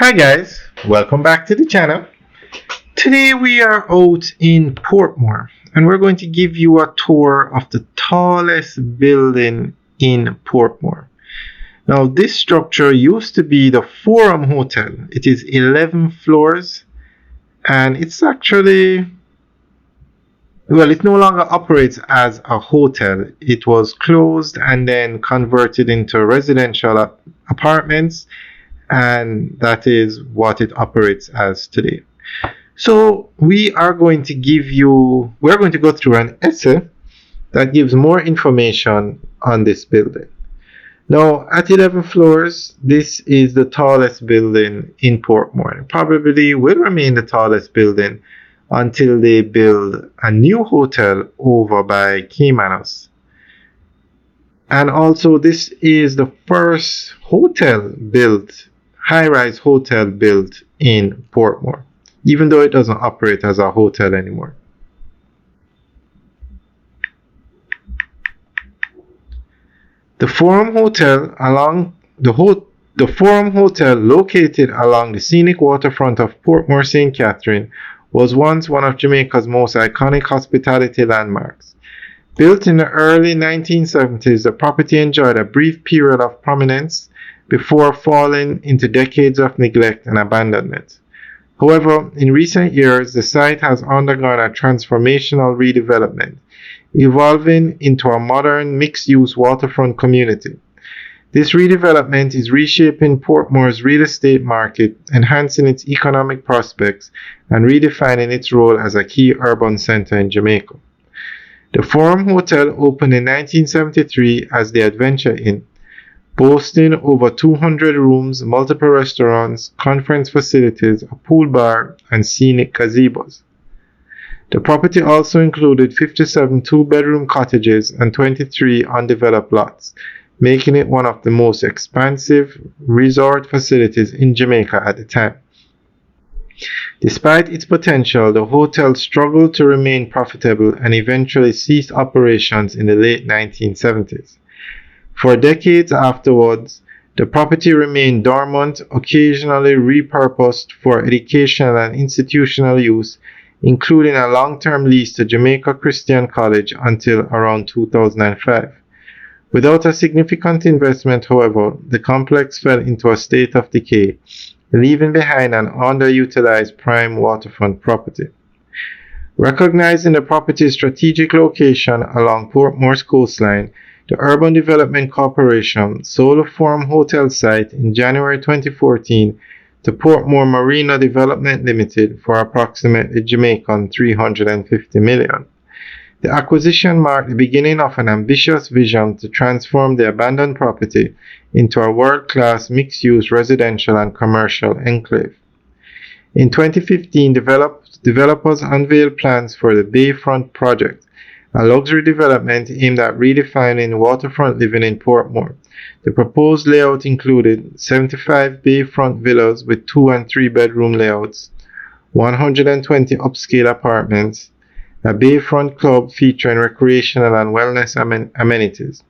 Hi guys, welcome back to the channel. Today we are out in Portmore and we're going to give you a tour of the tallest building in Portmore. Now this structure used to be the Forum Hotel. It is 11 floors and it's actually, it no longer operates as a hotel. It was closed and then converted into residential apartments, and that is what it operates as today. So we're going to go through an essay that gives more information on this building. Now, at 11 floors, this is the tallest building in Portmore. Probably will remain the tallest building until they build a new hotel over by Caymanos. And also, this is the first high-rise hotel built in Portmore, even though it doesn't operate as a hotel anymore. The Forum Hotel located along the scenic waterfront of Portmore St. Catherine was once one of Jamaica's most iconic hospitality landmarks. Built in the early 1970s, the property enjoyed a brief period of prominence before falling into decades of neglect and abandonment. However, in recent years, the site has undergone a transformational redevelopment, evolving into a modern mixed-use waterfront community. This redevelopment is reshaping Portmore's real estate market, enhancing its economic prospects, and redefining its role as a key urban center in Jamaica. The Forum Hotel opened in 1973 as the Adventure Inn, boasting over 200 rooms, multiple restaurants, conference facilities, a pool bar, and scenic gazebos. The property also included 57 two-bedroom cottages and 23 undeveloped lots, making it one of the most expansive resort facilities in Jamaica at the time. Despite its potential, the hotel struggled to remain profitable and eventually ceased operations in the late 1970s. For decades afterwards, the property remained dormant, occasionally repurposed for educational and institutional use, including a long-term lease to Jamaica Christian College until around 2005. Without a significant investment, however, the complex fell into a state of decay, leaving behind an underutilized prime waterfront property. Recognizing the property's strategic location along Portmore's coastline, the Urban Development Corporation sold the Forum Hotel site in January 2014 to Portmore Marina Development Limited for approximately Jamaican $350 million. The acquisition marked the beginning of an ambitious vision to transform the abandoned property into a world-class mixed-use residential and commercial enclave. In 2015, developers unveiled plans for the Bayfront project, a luxury development aimed at redefining waterfront living in Portmore. The proposed layout included 75 bayfront villas with 2 and 3 bedroom layouts, 120 upscale apartments, a bayfront club featuring recreational and wellness amenities,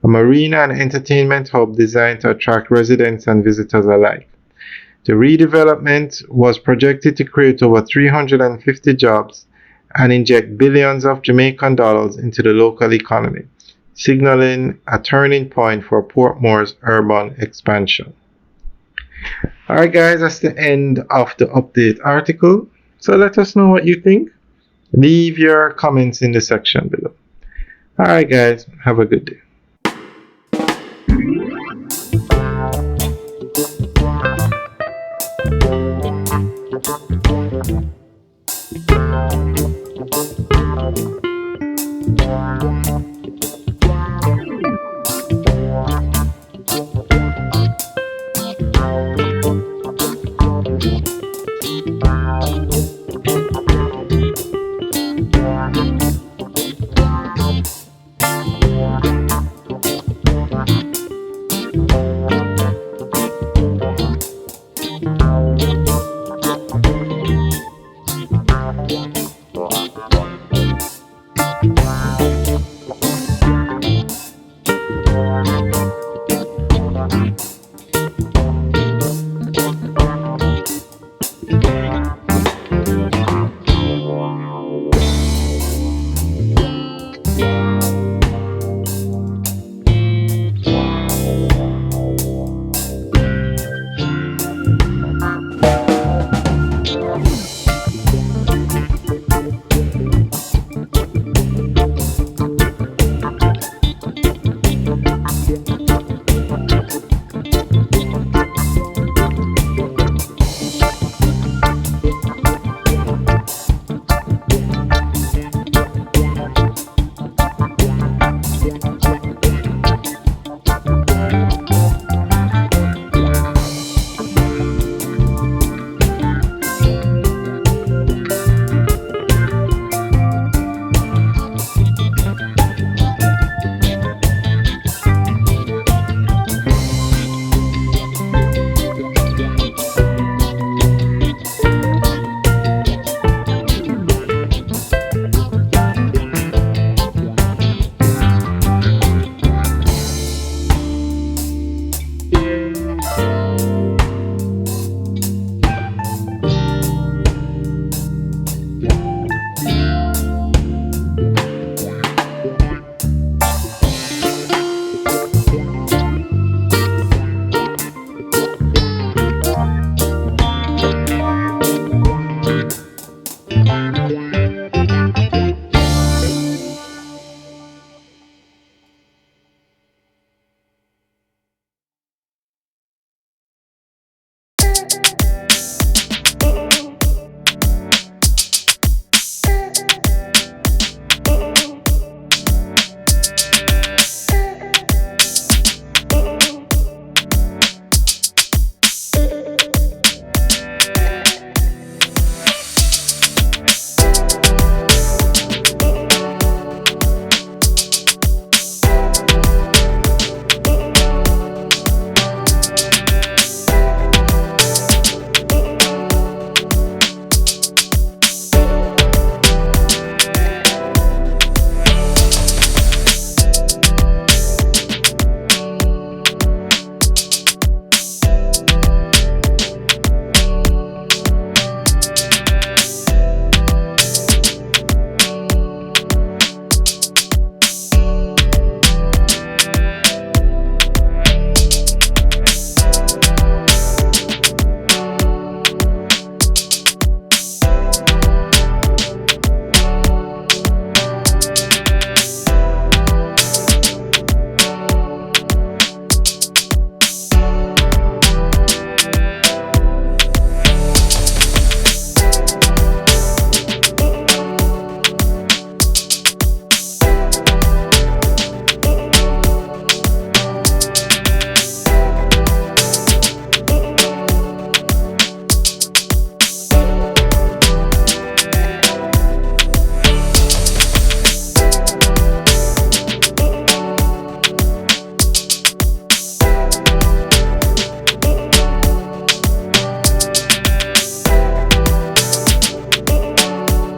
a marina and entertainment hub designed to attract residents and visitors alike. The redevelopment was projected to create over 350 jobs and inject billions of Jamaican dollars into the local economy, signaling a turning point for Portmore's urban expansion. Alright guys, that's the end of the update article. So let us know what you think. Leave your comments in the section below. Alright guys, have a good day.